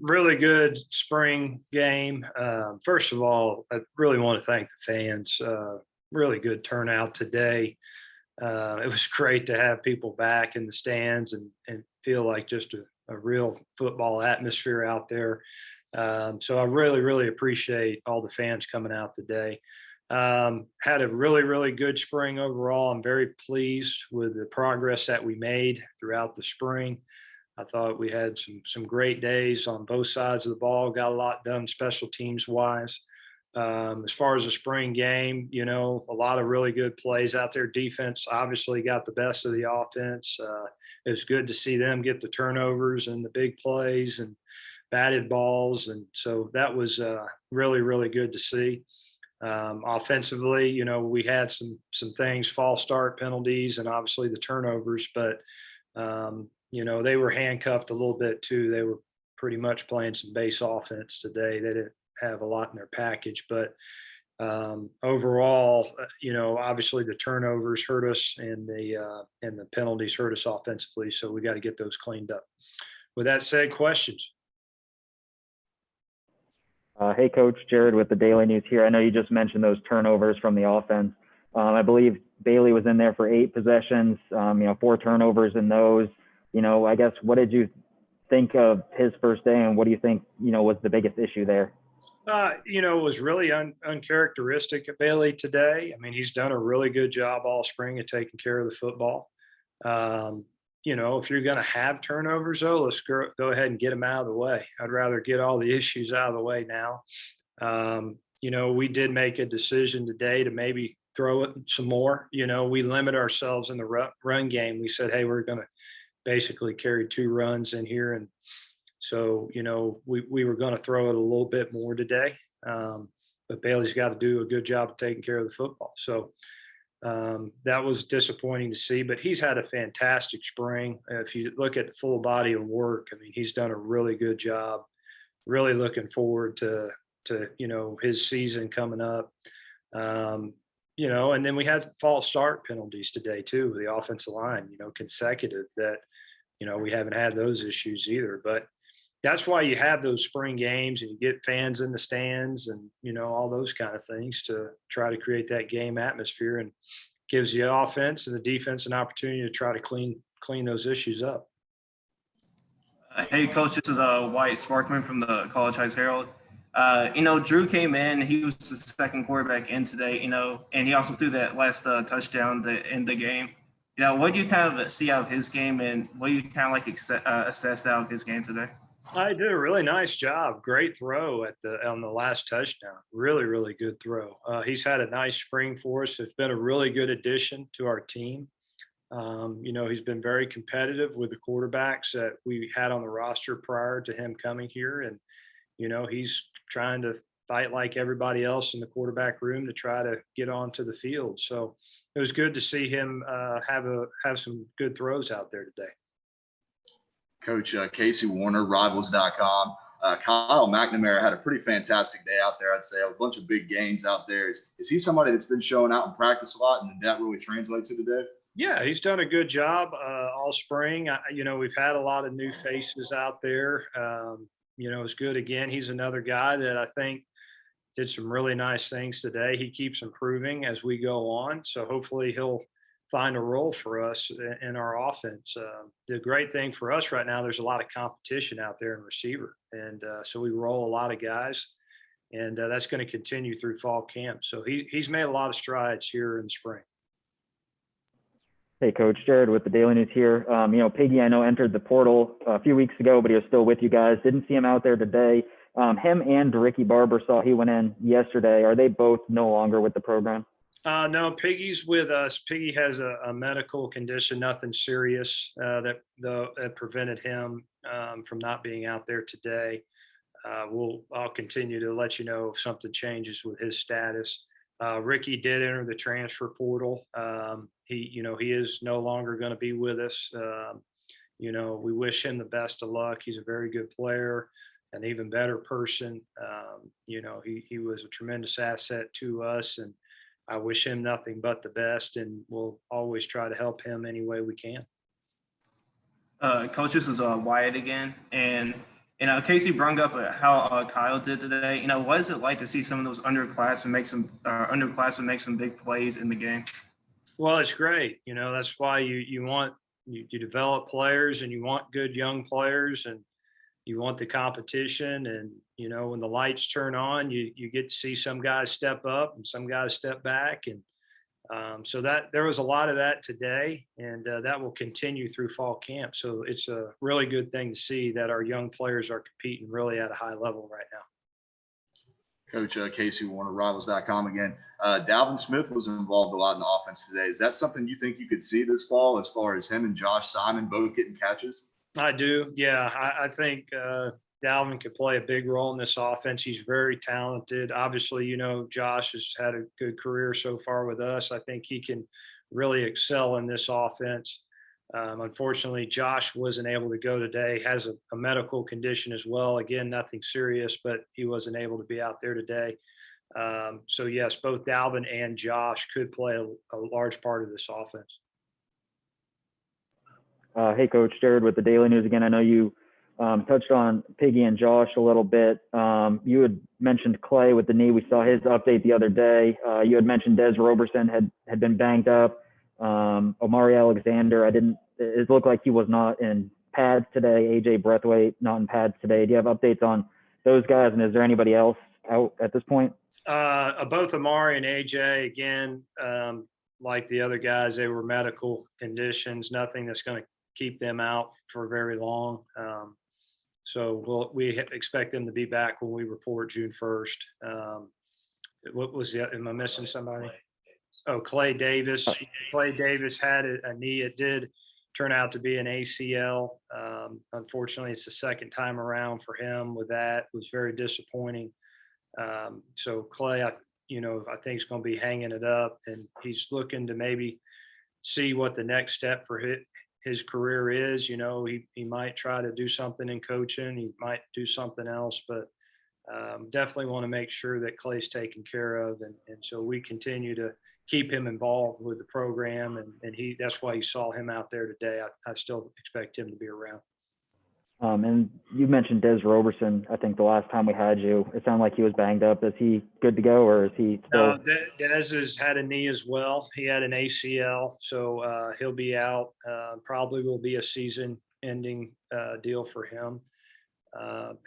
really good spring game. First of all, I really want to thank the fans. Really good turnout today. It was great to have people back in the stands and feel like just a real football atmosphere out there. So I really, really appreciate all the fans coming out today. Had a really, really good spring overall. I'm very pleased with the progress that we made throughout the spring. I thought we had some great days on both sides of the ball, got a lot done special teams wise. As far as the spring game, a lot of really good plays out there. Defense obviously got the best of the offense. It was good to see them get the turnovers and the big plays and batted balls. And so that was really, really good to see. Offensively, we had some things, false start penalties, and obviously the turnovers, but they were handcuffed a little bit too. They were pretty much playing some base offense today. They didn't have a lot in their package, but overall, obviously the turnovers hurt us and the penalties hurt us offensively. So we got to get those cleaned up. With that said, questions? Hey, Coach, Jared with the Daily News here. I know you just mentioned those turnovers from the offense. I believe Bailey was in there for 8 possessions, 4 turnovers in those. I guess, what did you think of his first day, and what do you think, was the biggest issue there? It was really uncharacteristic of Bailey today. I mean, he's done a really good job all spring of taking care of the football. If you're going to have turnovers, though, let's go ahead and get them out of the way. I'd rather get all the issues out of the way now. We did make a decision today to maybe throw it some more. We limit ourselves in the run game. We said, hey, we're going to basically carry 2 runs in here. And so, we were going to throw it a little bit more today. But Bailey's got to do a good job of taking care of the football. So that was disappointing to see, but he's had a fantastic spring. If you look at the full body of work, I mean, he's done a really good job. Really looking forward to his season coming up. And then we had false start penalties today too, the offensive line, consecutive that, we haven't had those issues either, but that's why you have those spring games and you get fans in the stands and, all those kind of things to try to create that game atmosphere, and gives the offense and the defense an opportunity to try to clean those issues up. Hey, Coach, this is Wyatt Sparkman from the College Heights Herald. Drew came in, he was the second quarterback in today, and he also threw that last touchdown to end the game. What do you kind of see out of his game, and what do you kind of like assess out of his game today? I did a really nice job. Great throw on the last touchdown. Really, really good throw. He's had a nice spring for us. It's been a really good addition to our team. He's been very competitive with the quarterbacks that we had on the roster prior to him coming here. And, he's trying to fight like everybody else in the quarterback room to try to get onto the field. So it was good to see him have some good throws out there today. Coach Casey Warner, Rivals.com. Kyle McNamara had a pretty fantastic day out there, I'd say. A bunch of big gains out there. Is he somebody that's been showing out in practice a lot, and did that really translate to today? Yeah, he's done a good job all spring. We've had a lot of new faces out there. It's good. Again, he's another guy that I think did some really nice things today. He keeps improving as we go on. So hopefully he'll find a role for us in our offense. The great thing for us right now, there's a lot of competition out there in receiver. And so we roll a lot of guys, and that's going to continue through fall camp. So he's made a lot of strides here in the spring. Hey, Coach, Jared with the Daily News here. Piggy, I know, entered the portal a few weeks ago, but he was still with you guys. Didn't see him out there today. Him and Ricky Barber saw he went in yesterday. Are they both no longer with the program? No, Piggy's with us. Piggy has a medical condition, nothing serious that prevented him from not being out there today. I'll continue to let you know if something changes with his status. Ricky did enter the transfer portal. He is no longer going to be with us. We wish him the best of luck. He's a very good player, an even better person. He was a tremendous asset to us, and I wish him nothing but the best, and we'll always try to help him any way we can. Coach, this is Wyatt again. And, Casey brung up how Kyle did today. What is it like to see some of those underclassmen make some big plays in the game? Well, it's great. That's why you develop players, and you want good young players, and you want the competition. And when the lights turn on, you get to see some guys step up and some guys step back. And so that there was a lot of that today, and that will continue through fall camp. So it's a really good thing to see that our young players are competing really at a high level right now. Coach Casey Warner, Rivals.com again. Dalvin Smith was involved a lot in the offense today. Is that something you think you could see this fall, as far as him and Josh Simon both getting catches? I do. Yeah, I think Dalvin could play a big role in this offense. He's very talented. Obviously, Josh has had a good career so far with us. I think he can really excel in this offense. Unfortunately, Josh wasn't able to go today, has a medical condition as well. Again, nothing serious, but he wasn't able to be out there today. So, yes, both Dalvin and Josh could play a large part of this offense. Hey, Coach, Jared with the Daily News again. I know you touched on Piggy and Josh a little bit. You had mentioned Clay with the knee. We saw his update the other day. You had mentioned Des Roberson had been banged up. Omari Alexander, it looked like he was not in pads today. AJ Breathwaite, not in pads today. Do you have updates on those guys, and is there anybody else out at this point? Both Amari and AJ, again, like the other guys, they were medical conditions, nothing that's going to keep them out for very long. So we expect them to be back when we report June 1st. What was am I missing somebody? Oh, Clay Davis. Clay Davis had a knee. It did turn out to be an ACL. Unfortunately, it's the second time around for him with that. It was very disappointing. So Clay, I think is going to be hanging it up, and he's looking to maybe see what the next step for his career is. He might try to do something in coaching. He might do something else, but definitely want to make sure that Clay's taken care of. And so we continue to keep him involved with the program. And that's why you saw him out there today. I still expect him to be around. And you mentioned Des Roberson. I think the last time we had you, it sounded like he was banged up. Is he good to go, or is he still? No, Des has had a knee as well. He had an ACL, so he'll be out. Probably will be a season-ending deal for him.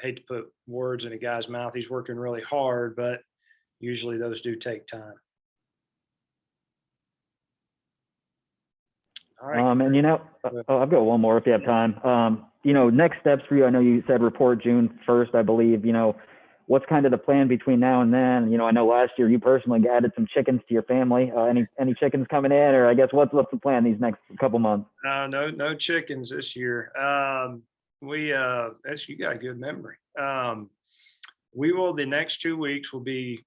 Hate to put words in a guy's mouth. He's working really hard, but usually those do take time. All right. And I've got one more if you have time. Next steps for you. I know you said report June 1st, I believe. What's kind of the plan between now and then? I know last year you personally added some chickens to your family. Any chickens coming in, or I guess what's the plan these next couple months? No chickens this year. You got a good memory. The next 2 weeks will be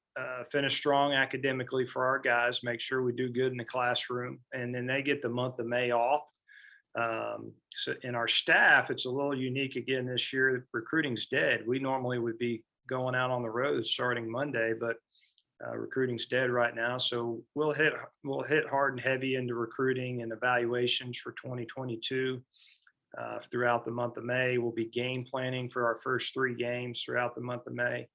finish strong academically for our guys, make sure we do good in the classroom, and then they get the month of May off. So in our staff, it's a little unique again this year. Recruiting's dead. We normally would be going out on the road starting Monday, but recruiting's dead right now. So we'll hit hard and heavy into recruiting and evaluations for 2022. Throughout the month of May, we'll be game planning for our first 3 games throughout the month of May.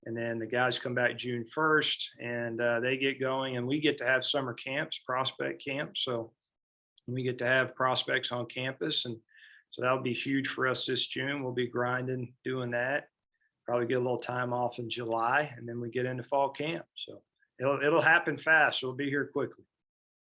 And then the guys come back June 1st, and they get going, and we get to have summer camps, prospect camps. So we get to have prospects on campus, and so that'll be huge for us this June. We'll be grinding, doing that. Probably get a little time off in July, and then we get into fall camp. So it'll happen fast. It'll be here quickly.